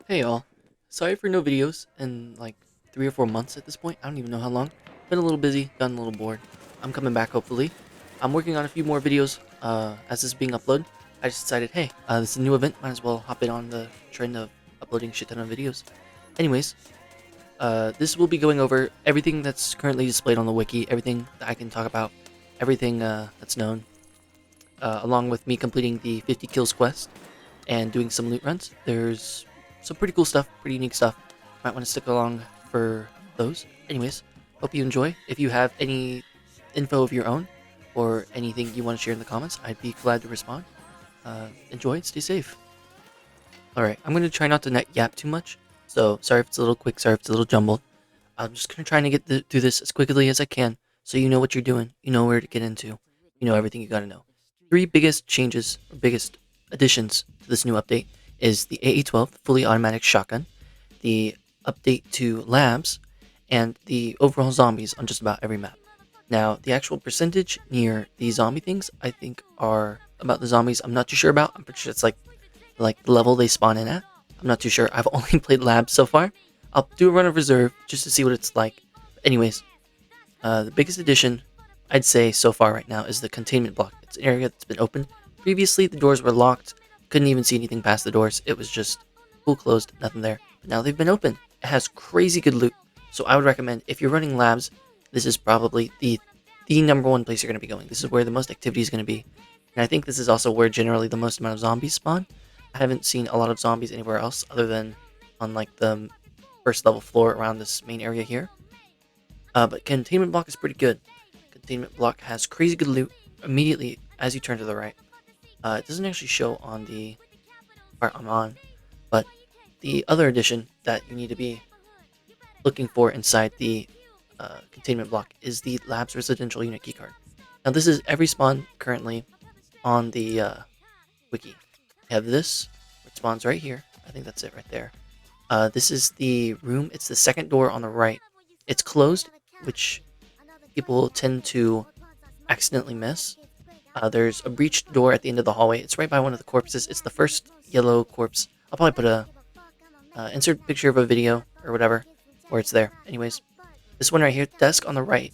Hey y'all, sorry for no videos in like 3 or 4 months at this point. I don't even know how long. Been a little busy, gotten a little bored. I'm coming back hopefully. I'm working on a few more videos as this is being uploaded. I just decided, hey, this is a new event, might as well hop in on the trend of uploading shit ton of videos. Anyways, this will be going over everything that's currently displayed on the wiki, everything that I can talk about, everything that's known, along with me completing the 50 kills quest and doing some loot runs. There's some pretty cool stuff, pretty unique stuff. Might want to stick along for those. Anyways, hope you enjoy. If you have any info of your own or anything you want to share in the comments, I'd be glad to respond. Enjoy, stay safe. Alright, I'm going to try not to net yap too much. So, sorry if it's a little quick, sorry if it's a little jumbled. I'm just going to try to get through this as quickly as I can so you know what you're doing, you know where to get into, you know everything you got to know. Three biggest changes, or biggest additions to this new update is the AE-12 fully automatic shotgun, the update to labs, and the overall zombies on just about every map. Now, the actual percentage near the zombie things, I think, are about the zombies. I'm not too sure about. I'm pretty sure it's like the level they spawn in at. I'm not too sure. I've only played labs so far. I'll do a run of reserve just to see what it's like. Anyways, the biggest addition I'd say so far right now is the containment block. It's an area that's been opened. Previously, the doors were locked. Couldn't even see anything past the doors. It was just full closed, nothing there. But now they've been opened. It has crazy good loot. So I would recommend, if you're running labs, this is probably the number one place you're going to be going. This is where the most activity is going to be. And I think this is also where generally the most amount of zombies spawn. I haven't seen a lot of zombies anywhere else other than on like the first level floor around this main area here. But containment block is pretty good. Containment block has crazy good loot immediately as you turn to the right. It doesn't actually show on the part I'm on, but the other addition that you need to be looking for inside the containment block is the Labs Residential Unit keycard. Now this is every spawn currently on the wiki. We have this, which spawns right here. I think that's it right there. This is the room. It's the second door on the right. It's closed, which people tend to accidentally miss. There's a breached door at the end of the hallway. It's right by one of the corpses. It's the first yellow corpse. I'll probably put a insert picture of a video or whatever where it's there. Anyways, this one right here, desk on the right,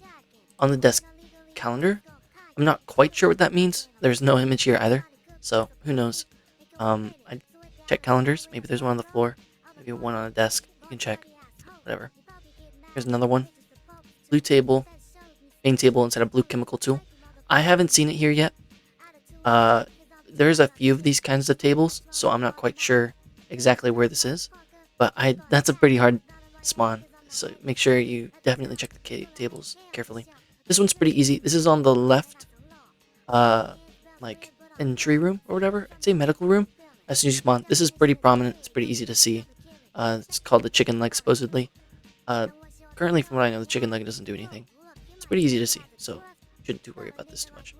on the desk calendar. I'm not quite sure what that means. There's no image here either, so who knows. I check calendars. Maybe there's one on the floor. Maybe one on a desk. You can check. Whatever. Here's another one. Blue table. Main table instead of blue chemical tool. I haven't seen it here yet. There's a few of these kinds of tables, so I'm not quite sure exactly where this is. But that's a pretty hard spawn, so make sure you definitely check the tables carefully. This one's pretty easy. This is on the left, like entry room or whatever. I'd say medical room. As soon as you spawn, this is pretty prominent. It's pretty easy to see. It's called the chicken leg, supposedly. Currently, from what I know, the chicken leg doesn't do anything. It's pretty easy to see, so shouldn't too worry about this too much.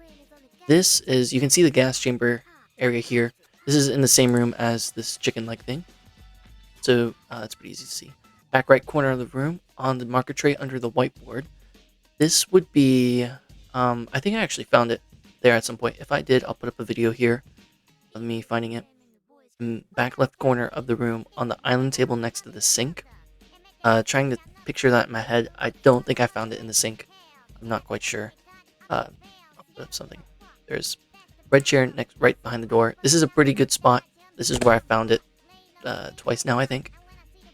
This is, you can see the gas chamber area here. This is in the same room as this chicken leg thing, so it's pretty easy to see. Back right corner of the room, on the marker tray under the whiteboard. This would be, I think I actually found it there at some point. If I did, I'll put up a video here of me finding it. Back left corner of the room on the island table next to the sink. Trying to picture that in my head. I don't think I found it in the sink. I'm not quite sure. I'll put up something. There's red chair next, right behind the door. This is a pretty good spot. This is where I found it twice now, I think.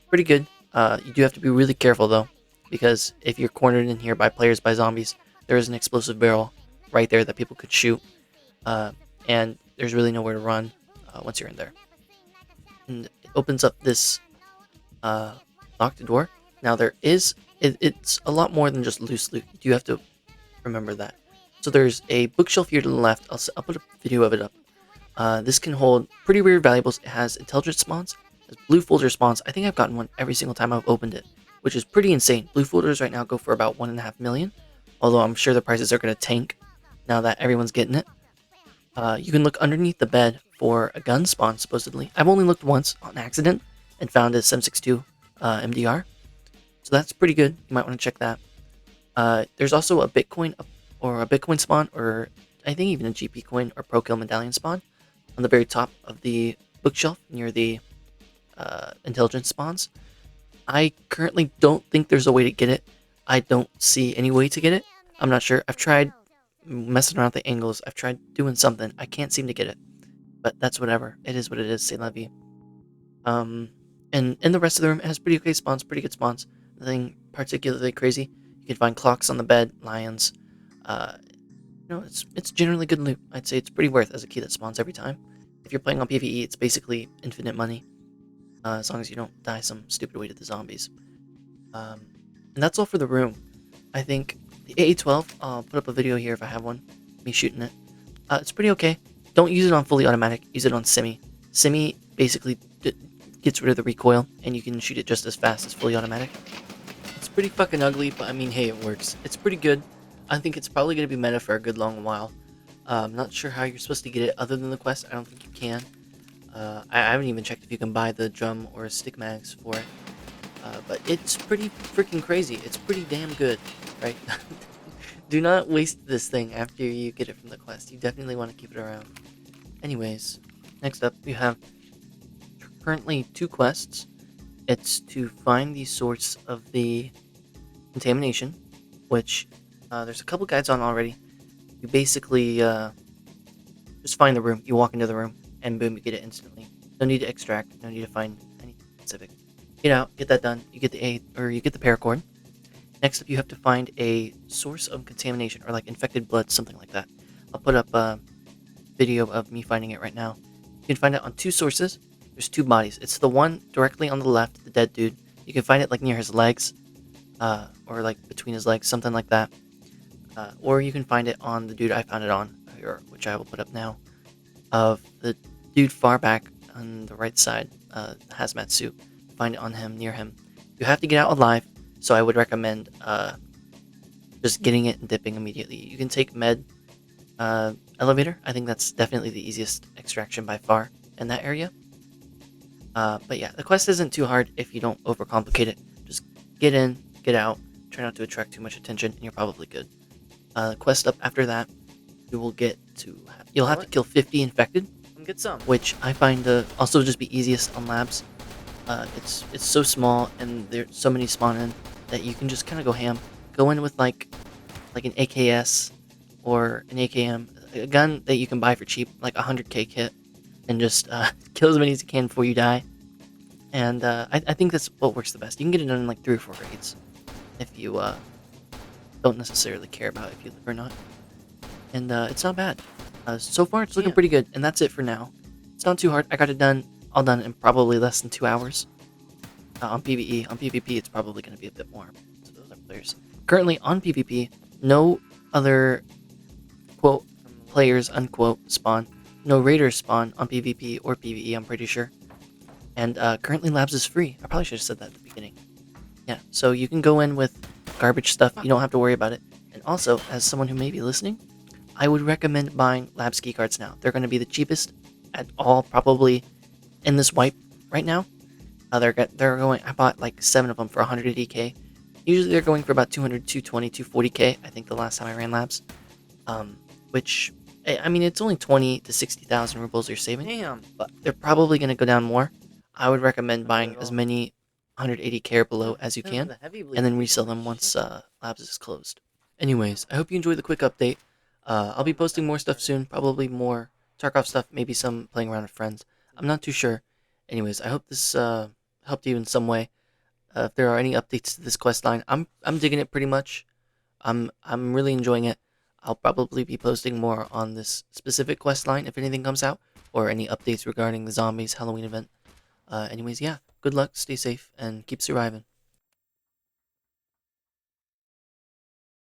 Pretty good. You do have to be really careful though, because if you're cornered in here by players, by zombies, there is an explosive barrel right there that people could shoot, and there's really nowhere to run once you're in there. And it opens up this locked door. Now there is, it's a lot more than just loose loot. You do have to remember that. So there's a bookshelf here to the left. I'll put a video of it up. This can hold pretty weird valuables. It has intelligence spawns, it has blue folder spawns. I think I've gotten one every single time I've opened it, which is pretty insane. Blue folders right now go for about 1.5 million, although I'm sure the prices are going to tank now that everyone's getting it. You can look underneath the bed for a gun spawn, supposedly. I've only looked once on accident and found a 7.62 MDR. So that's pretty good. You might want to check that. There's also a Bitcoin or a Bitcoin spawn, or I think even a GP coin or Pro Kill medallion spawn on the very top of the bookshelf near the intelligence spawns. I currently don't think there's a way to get it. I don't see any way to get it. I'm not sure. I've tried messing around with the angles. I've tried doing something. I can't seem to get it. But that's whatever. It is what it is, c'est la vie. And in the rest of the room, it has pretty okay spawns, pretty good spawns. Nothing particularly crazy. You can find clocks on the bed, lions. Uh, it's generally good loot. I'd say it's pretty worth as a key that spawns every time. If you're playing on PvE, it's basically infinite money. As long as you don't die some stupid way to the zombies. And that's all for the room. I think the AA-12, I'll put up a video here if I have one, me shooting it. It's pretty okay. Don't use it on fully automatic, use it on semi. Semi basically gets rid of the recoil, and you can shoot it just as fast as fully automatic. It's pretty fucking ugly, but I mean, hey, it works. It's pretty good. I think it's probably going to be meta for a good long while. I'm not sure how you're supposed to get it other than the quest. I don't think you can. I haven't even checked if you can buy the drum or stick mags for it. But it's pretty freaking crazy. It's pretty damn good, right? Do not waste this thing after you get it from the quest. You definitely want to keep it around. Anyways, next up we have currently 2 quests. It's to find the source of the contamination, which there's a couple guides on already. You basically just find the room. You walk into the room, and boom, you get it instantly. No need to extract. No need to find anything specific. Get out, get that done. You get you get the paracord. Next up, you have to find a source of contamination, or like infected blood, something like that. I'll put up a video of me finding it right now. You can find it on 2 sources. There's 2 bodies. It's the one directly on the left, the dead dude. You can find it like near his legs, or like between his legs, something like that. Or you can find it on the dude I found it on, which I will put up now, of the dude far back on the right side, hazmat suit. Find it on him, near him. You have to get out alive, so I would recommend just getting it and dipping immediately. You can take med elevator. I think that's definitely the easiest extraction by far in that area. But yeah, the quest isn't too hard if you don't overcomplicate it. Just get in, get out, try not to attract too much attention, and you're probably good. Quest up after that, you'll have to kill 50 infected, Get some. which I find to also just be easiest on labs. It's so small and there's so many spawn in that you can just kind of go ham. Go in with like an AKS or an AKM, a gun that you can buy for cheap, like a 100k kit, and just kill as many as you can before you die. And I think that's what works the best. You can get it done in like 3 or 4 raids if you don't necessarily care about if you live or not. And it's not bad. So far, it's looking pretty good, and that's it for now. It's not too hard. I got it all done in probably less than 2 hours. On PvE. On PvP, it's probably going to be a bit more. So those are players. Currently, on PvP, no other, quote, players, unquote, spawn. No raiders spawn on PvP or PvE, I'm pretty sure. And currently, Labs is free. I probably should have said that at the beginning. Yeah, so you can go in with garbage stuff. You don't have to worry about it. And also, as someone who may be listening, I would recommend buying Labs key cards now. They're going to be the cheapest at all, probably in this wipe right now. They're going. I bought like 7 of them for 180k. Usually they're going for about 200, 220, 240k. I think the last time I ran Labs, which I mean it's only 20 to 60,000 rubles you're saving. Damn. But they're probably going to go down more. I would recommend buying as many 180k or below as you can, and then resell them once Labs is closed. Anyways, I hope you enjoyed the quick update. I'll be posting more stuff soon, probably more Tarkov stuff, maybe some playing around with friends. I'm not too sure. Anyways, I hope this helped you in some way. If there are any updates to this quest line, I'm digging it pretty much. I'm really enjoying it. I'll probably be posting more on this specific quest line if anything comes out, or any updates regarding the zombies Halloween event. Anyways, yeah, good luck, stay safe, and keep surviving.